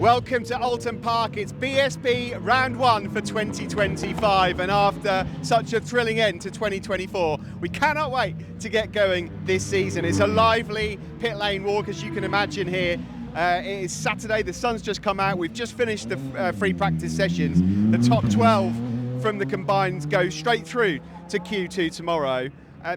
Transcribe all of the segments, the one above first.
Welcome to Oulton Park. It's BSB round one for 2025, and after such a thrilling end to 2024, we cannot wait to get going this season. It's a lively pit lane walk, as you can imagine here. It is Saturday, the sun's just come out, we've just finished the free practice sessions. The top 12 from the combines go straight through to Q2 tomorrow.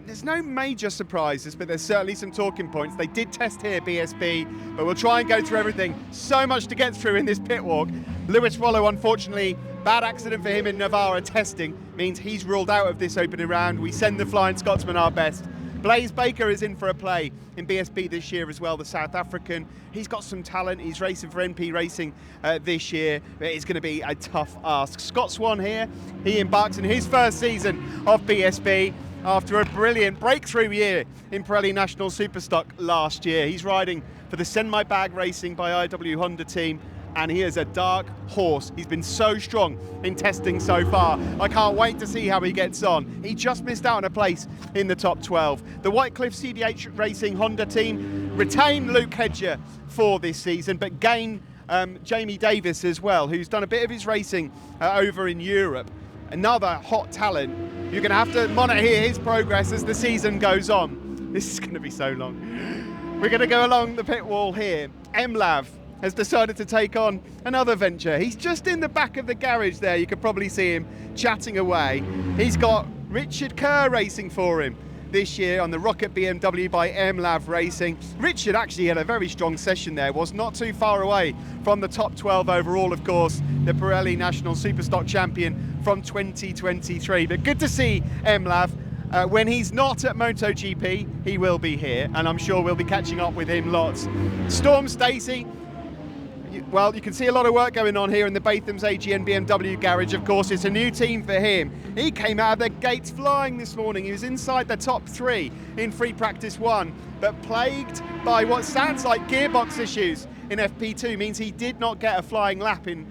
There's no major surprises, but there's certainly some talking points. They did test here, BSB, but we'll try and go through everything. So much to get through in this pit walk. Lewis Rollo, unfortunately, bad accident for him in Navarra testing, means he's ruled out of this opening round. We send the Flying Scotsman our best. Blaze Baker is in for a play in BSB this year as well, the South African. He's got some talent, he's racing for NP Racing this year, but it's going to be a tough ask. Scott Swan here, he embarks in his first season of BSB after a brilliant breakthrough year in Pirelli National Superstock last year. He's riding for the Send My Bag Racing by IW Honda team, and he is a dark horse. He's been so strong in testing so far. I can't wait to see how he gets on. He just missed out on a place in the top 12. The Whitecliff CDH Racing Honda team retain Luke Hedger for this season, but gain Jamie Davis as well, who's done a bit of his racing over in Europe. Another hot talent. You're going to have to monitor his progress as the season goes on. This is going to be so long. We're going to go along the pit wall here. MLav has decided to take on another venture. He's just in the back of the garage there. You could probably see him chatting away. He's got Richard Kerr racing for him this year on the Rocket BMW by MLav Racing. Richard actually had a very strong session there, was not too far away from the top 12 overall, of course, the Pirelli National Superstock champion from 2023. But good to see MLav. When he's not at MotoGP, he will be here, and I'm sure we'll be catching up with him lots. Storm Stacey, well, you can see a lot of work going on here in the Batham's AGN BMW garage. Of course, it's a new team for him. He came out of the gates flying this morning. He was inside the top 3 in free practice 1, but plagued by what sounds like gearbox issues in FP2 means he did not get a flying lap in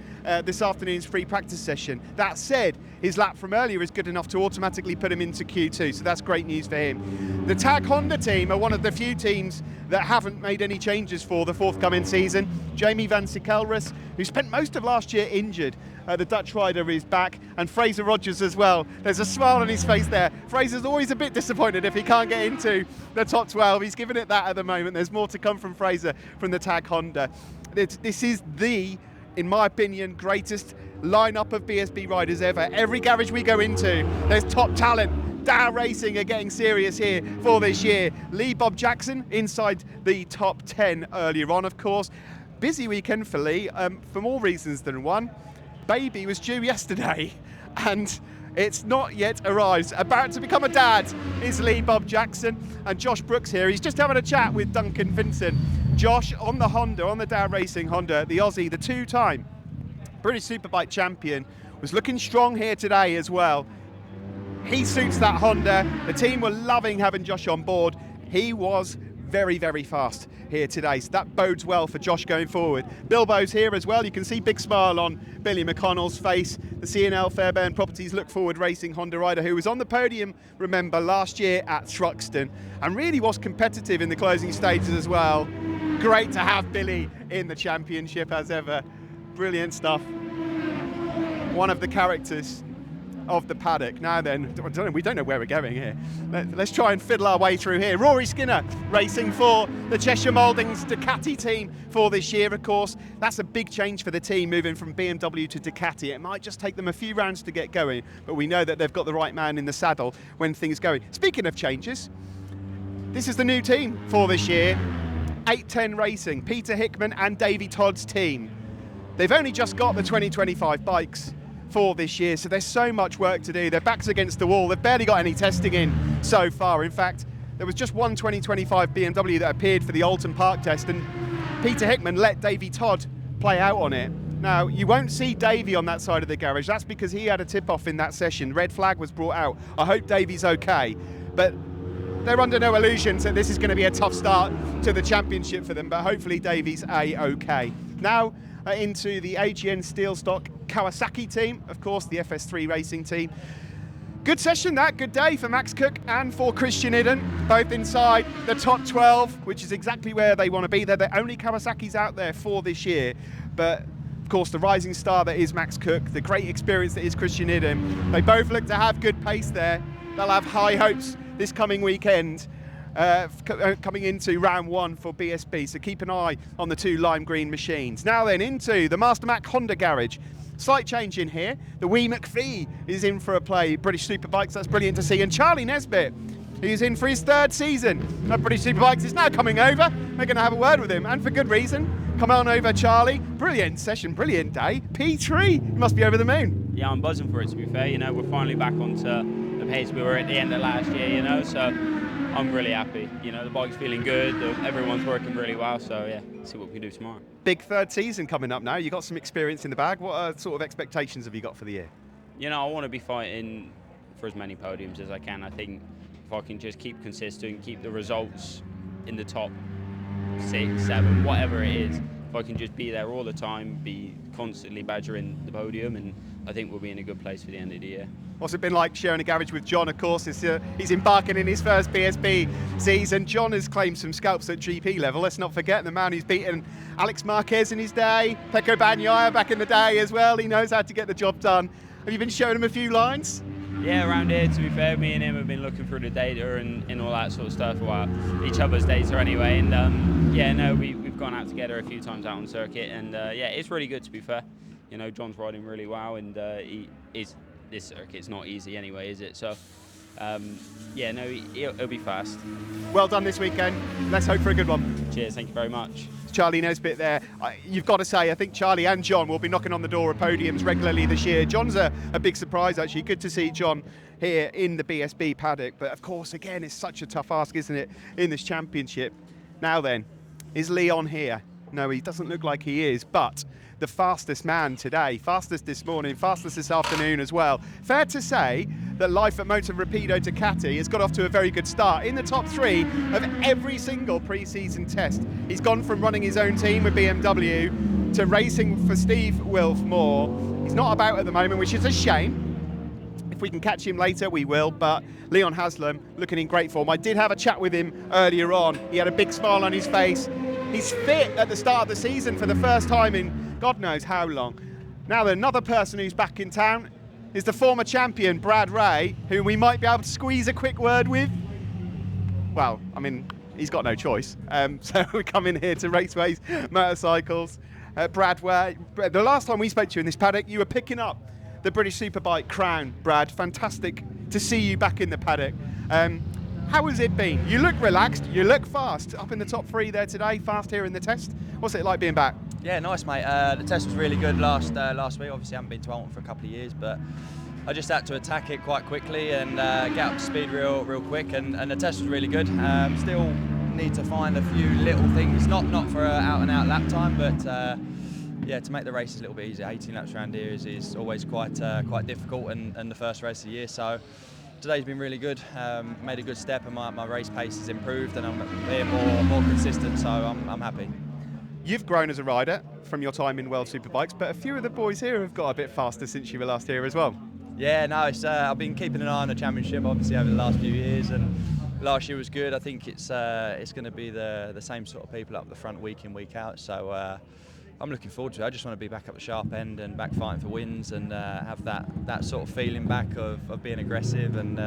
this afternoon's free practice session. That said, his lap from earlier is good enough to automatically put him into Q2, so that's great news for him. The TAG Honda team are one of the few teams that haven't made any changes for the forthcoming season. Jamie van Sikelris, who spent most of last year injured, the Dutch rider, is back, and Fraser Rogers as well. There's a smile on his face there. Fraser's always a bit disappointed if he can't get into the top 12. He's giving it that at the moment. There's more to come from Fraser from the TAG Honda. This is the, in my opinion, greatest lineup of BSB riders ever. Every garage we go into, there's top talent. Dow Racing are getting serious here for this year. Lee Bob Jackson inside the top 10 earlier on, of course. Busy weekend for Lee, for more reasons than one. Baby was due yesterday, and it's not yet arrived. About to become a dad is Lee Bob Jackson, and Josh Brooks here. He's just having a chat with Duncan Vincent. Josh on the Honda, on the Dow Racing Honda, the Aussie, the 2-time British Superbike champion, was looking strong here today as well. He suits that Honda. The team were loving having Josh on board. He was very, very fast here today, so that bodes well for Josh going forward. Bilbo's here as well. You can see big smile on Billy McConnell's face. The C&L Fairbairn Properties Look Forward Racing Honda rider, who was on the podium, remember, last year at Thruxton, and really was competitive in the closing stages as well. Great to have Billy in the championship as ever. Brilliant stuff. One of the characters of the paddock. Now then, we don't know where we're going here. Let's try and fiddle our way through here. Rory Skinner racing for the Cheshire Mouldings Ducati team for this year, of course. That's a big change for the team, moving from BMW to Ducati. It might just take them a few rounds to get going, but we know that they've got the right man in the saddle when things go. Speaking of changes, this is the new team for this year. 810 Racing, Peter Hickman and Davey Todd's team. They've only just got the 2025 bikes for this year, so there's so much work to do. Their back's against the wall. They've barely got any testing in so far. In fact, there was just one 2025 BMW that appeared for the Oulton Park test, and Peter Hickman let Davey Todd play out on it. Now, you won't see Davey on that side of the garage. That's because he had a tip-off in that session. Red flag was brought out. I hope Davey's okay, but they're under no illusions that this is going to be a tough start to the championship for them, but hopefully Davey's okay. Now, into the AGN Steelstock Kawasaki team, of course, the FS3 racing team. Good session that, good day for Max Cook and for Christian Idden, both inside the top 12, which is exactly where they want to be. They're the only Kawasaki's out there for this year. but of course the rising star that is Max Cook, the great experience that is Christian Idem, they both look to have good pace there. They'll have high hopes this coming weekend, coming into round 1 for BSB, so keep an eye on the 2 lime green machines. Now then, into the Master Mac Honda garage. Slight change in here. The wee McPhee is in for a play, British Superbikes, that's brilliant to see. And Charlie Nesbitt, who's in for his 3rd season at British Superbikes, is now coming over. We're going to have a word with him, and for good reason. Come on over, Charlie. Brilliant session, brilliant day. P3, you must be over the moon. Yeah, I'm buzzing for it, to be fair. You know, we're finally back onto the pace we were at the end of last year, you know, so I'm really happy. You know, the bike's feeling good, everyone's working really well, so yeah, see what we can do tomorrow. Big 3rd season coming up now. You've got some experience in the bag. What sort of expectations have you got for the year? You know, I want to be fighting for as many podiums as I can. I think if I can just keep consistent, keep the results in the top 6, 7, whatever it is, if I can just be there all the time, be constantly badgering the podium, and I think we'll be in a good place for the end of the year. What's it been like sharing a garage with John? Of course, he's embarking in his first BSB season. John has claimed some scalps at GP level. Let's not forget the man who's beaten Alex Marquez in his day, Pecco Bagnaia back in the day as well. He knows how to get the job done. Have you been showing him a few lines? Yeah, around here, to be fair, me and him have been looking through the data and all that sort of stuff, well, each other's data anyway, and yeah, no, we've gone out together a few times out on circuit, and yeah, it's really good, to be fair. You know, John's riding really well, and this circuit's not easy anyway, is it? So, yeah, no, he'll be fast. Well done this weekend. Let's hope for a good one. Cheers, thank you very much. Charlie Nesbitt there. You've got to say, I think Charlie and John will be knocking on the door of podiums regularly this year. John's a big surprise, actually. Good to see John here in the BSB paddock. But of course, again, it's such a tough ask, isn't it, in this championship. Now then, is Leon here? No, he doesn't look like he is, but the fastest man today, fastest this morning, fastest this afternoon as well. Fair to say that life at Motor Rapido Ducati has got off to a very good start. In the top 3 of every single pre-season test. He's gone from running his own team with BMW to racing for Steve Wilf-Moore. He's not about at the moment, which is a shame. If we can catch him later, we will, but Leon Haslam looking in great form. I did have a chat with him earlier on. He had a big smile on his face. He's fit at the start of the season for the first time in God knows how long. Now, another person who's back in town is the former champion, Brad Ray, who we might be able to squeeze a quick word with. Well, I mean, he's got no choice. So we come in here to Raceways Motorcycles. Brad, the last time we spoke to you in this paddock, you were picking up the British Superbike crown, Brad. Fantastic to see you back in the paddock. How has it been? You look relaxed, you look fast. Up in the top 3 there today, fast here in the test. What's it like being back? Yeah, nice, mate. The test was really good last week. Obviously, I haven't been to Oulton for a couple of years, but I just had to attack it quite quickly and get up to speed real quick. And the test was really good. Still need to find a few little things, not for out-and-out lap time, but yeah, to make the races a little bit easier. 18 laps around here is always quite difficult, and the first race of the year. So today's been really good. Made a good step, and my race pace has improved, and I'm being more consistent. So I'm happy. You've grown as a rider from your time in World Superbikes, but a few of the boys here have got a bit faster since you were last here as well. Yeah, no, it's I've been keeping an eye on the championship, obviously, over the last few years, and last year was good. I think it's going to be the same sort of people up the front week in, week out. So I'm looking forward to it. I just want to be back at the sharp end and back fighting for wins, and have that sort of feeling back of being aggressive and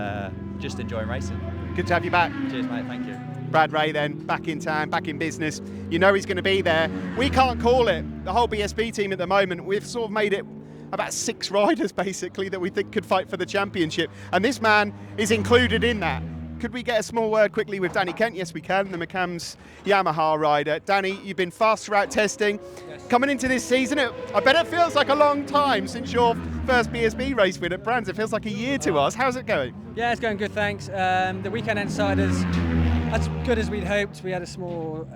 just enjoying racing. Good to have you back. Cheers, mate. Thank you. Brad Ray then, back in town, back in business. You know he's going to be there. We can't call it. The whole BSB team at the moment, we've sort of made it about 6 riders basically that we think could fight for the championship. And this man is included in that. Could we get a small word quickly with Danny Kent? Yes, we can, the McCams Yamaha rider. Danny, you've been fast throughout testing. Yes. Coming into this season, I bet it feels like a long time since your first BSB race win at Brands. It feels like a year to us. How's it going? Yeah, it's going good, thanks. The weekend insiders, as good as we'd hoped. We had a small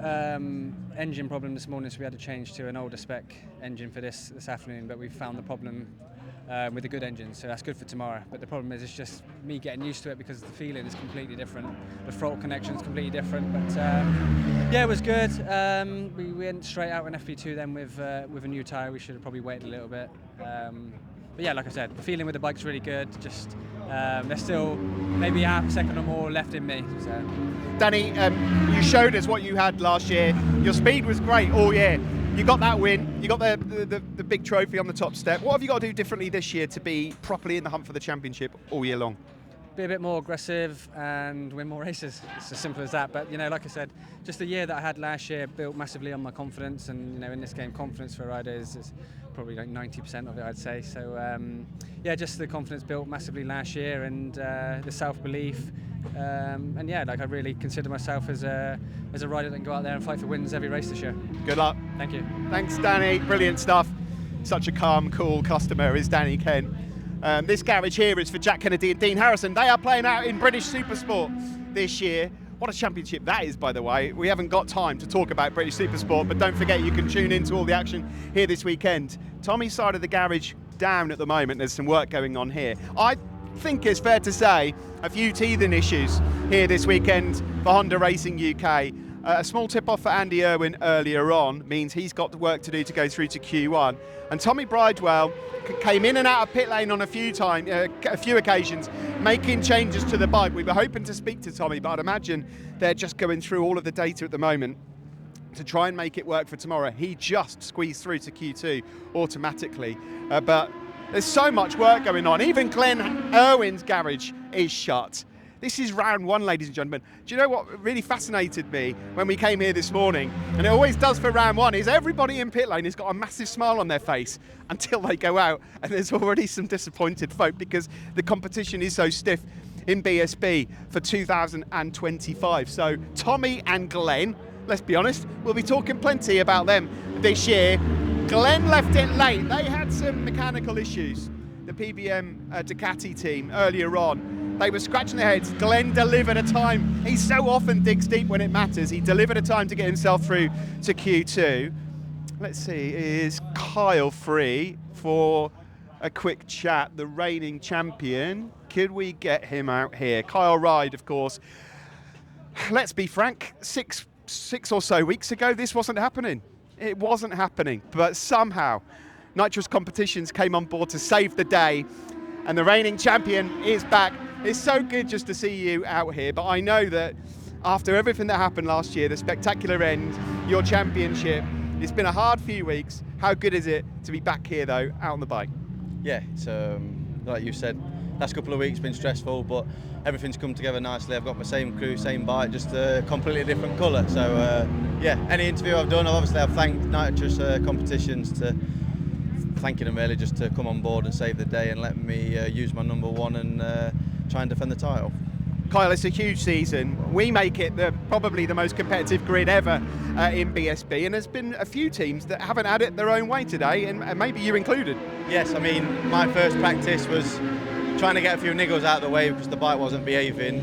engine problem this morning, so we had to change to an older spec engine for this afternoon, but we found the problem with a good engine, so that's good for tomorrow. But the problem is, it's just me getting used to it because the feeling is completely different. The throttle connection is completely different. But yeah, it was good. We went straight out in FP2 then with a new tyre. We should have probably waited a little bit. But yeah, like I said, the feeling with the bike's really good. Just there's still maybe half a second or more left in me. So. Danny, you showed us what you had last year. Your speed was great all year. You got that win, you got the big trophy on the top step. What have you got to do differently this year to be properly in the hunt for the championship all year long? Be a bit more aggressive and win more races. It's as simple as that. But like I said, just the year that I had last year built massively on my confidence, and in this game, confidence for a rider is probably like 90% of it, I'd say. So just the confidence built massively last year, and the self-belief, and I really consider myself as a rider that can go out there and fight for wins every race this year. Good luck. Thank you. Thanks, Danny. Brilliant stuff. Such a calm, cool customer is Danny Kent. This garage here is for Jack Kennedy and Dean Harrison. They are playing out in British Supersport this year. What a championship that is, by the way. We haven't got time to talk about British Supersport, but don't forget you can tune into all the action here this weekend. Tommy's side of the garage down at the moment. There's some work going on here. I think it's fair to say a few teething issues here this weekend for Honda Racing UK. A small tip-off for Andy Irwin earlier on means he's got work to do to go through to Q1. And Tommy Bridewell came in and out of pit lane on a few occasions, making changes to the bike. We were hoping to speak to Tommy, but I'd imagine they're just going through all of the data at the moment to try and make it work for tomorrow. He just squeezed through to Q2 automatically. But there's so much work going on. Even Glenn Irwin's garage is shut. This is round one, ladies and gentlemen. Do you know what really fascinated me when we came here this morning, and it always does for round one, is everybody in pit lane has got a massive smile on their face until they go out, and there's already some disappointed folk because the competition is so stiff in BSB for 2025. So Tommy and Glenn, let's be honest, we'll be talking plenty about them this year. Glenn left it late. They had some mechanical issues. The PBM Ducati team earlier on, they were scratching their heads. Glenn delivered a time. He so often digs deep when it matters. He delivered a time to get himself through to Q2. Let's see, is Kyle free for a quick chat? The reigning champion. Could we get him out here? Kyle Ryde, of course. Let's be frank, six or so weeks ago, this wasn't happening. It wasn't happening, but somehow Nitrous Competitions came on board to save the day, and the reigning champion is back. It's so good just to see you out here, but I know that after everything that happened last year, the spectacular end, your championship, it's been a hard few weeks. How good is it to be back here, though, out on the bike? Yeah, it's like you said, last couple of weeks been stressful, but everything's come together nicely. I've got my same crew, same bike, just a completely different colour. So any interview I've done, I've thanked Nitrous Competitions, to thanking them really just to come on board and save the day and let me use my number one and try and defend the title. Kyle, it's a huge season. We make it probably the most competitive grid ever in BSB, and there's been a few teams that haven't had it their own way today, and maybe you included. Yes, I mean, my first practice was trying to get a few niggles out of the way because the bike wasn't behaving.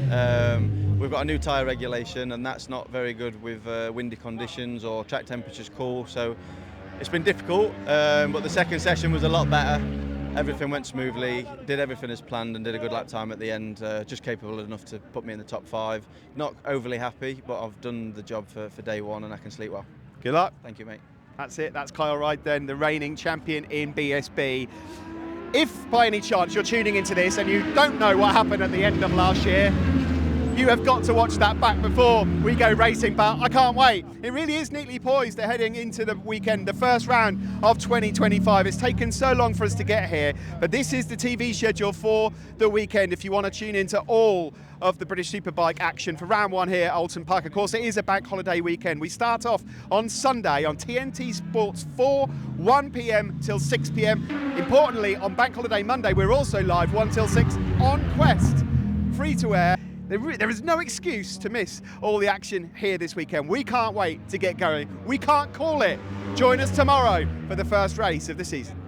We've got a new tyre regulation, and that's not very good with windy conditions or track temperatures cool, so it's been difficult, but the second session was a lot better. Everything went smoothly, did everything as planned and did a good lap time at the end, just capable enough to put me in the top 5. Not overly happy, but I've done the job for day one and I can sleep well. Good luck. Thank you, mate. That's it, that's Kyle Ryde then, the reigning champion in BSB. If by any chance you're tuning into this and you don't know what happened at the end of last year, you have got to watch that back before we go racing, but I can't wait. It really is neatly poised. They're heading into the weekend, the first round of 2025. It's taken so long for us to get here, but this is the TV schedule for the weekend if you want to tune into all of the British Superbike action for round one here at Oulton Park. Of course, it is a bank holiday weekend. We start off on Sunday on TNT Sports 4, 1 p.m. till 6 p.m. Importantly, on bank holiday Monday, we're also live 1 till 6 on Quest, free to air. There is no excuse to miss all the action here this weekend. We can't wait to get going. We can't call it. Join us tomorrow for the first race of the season.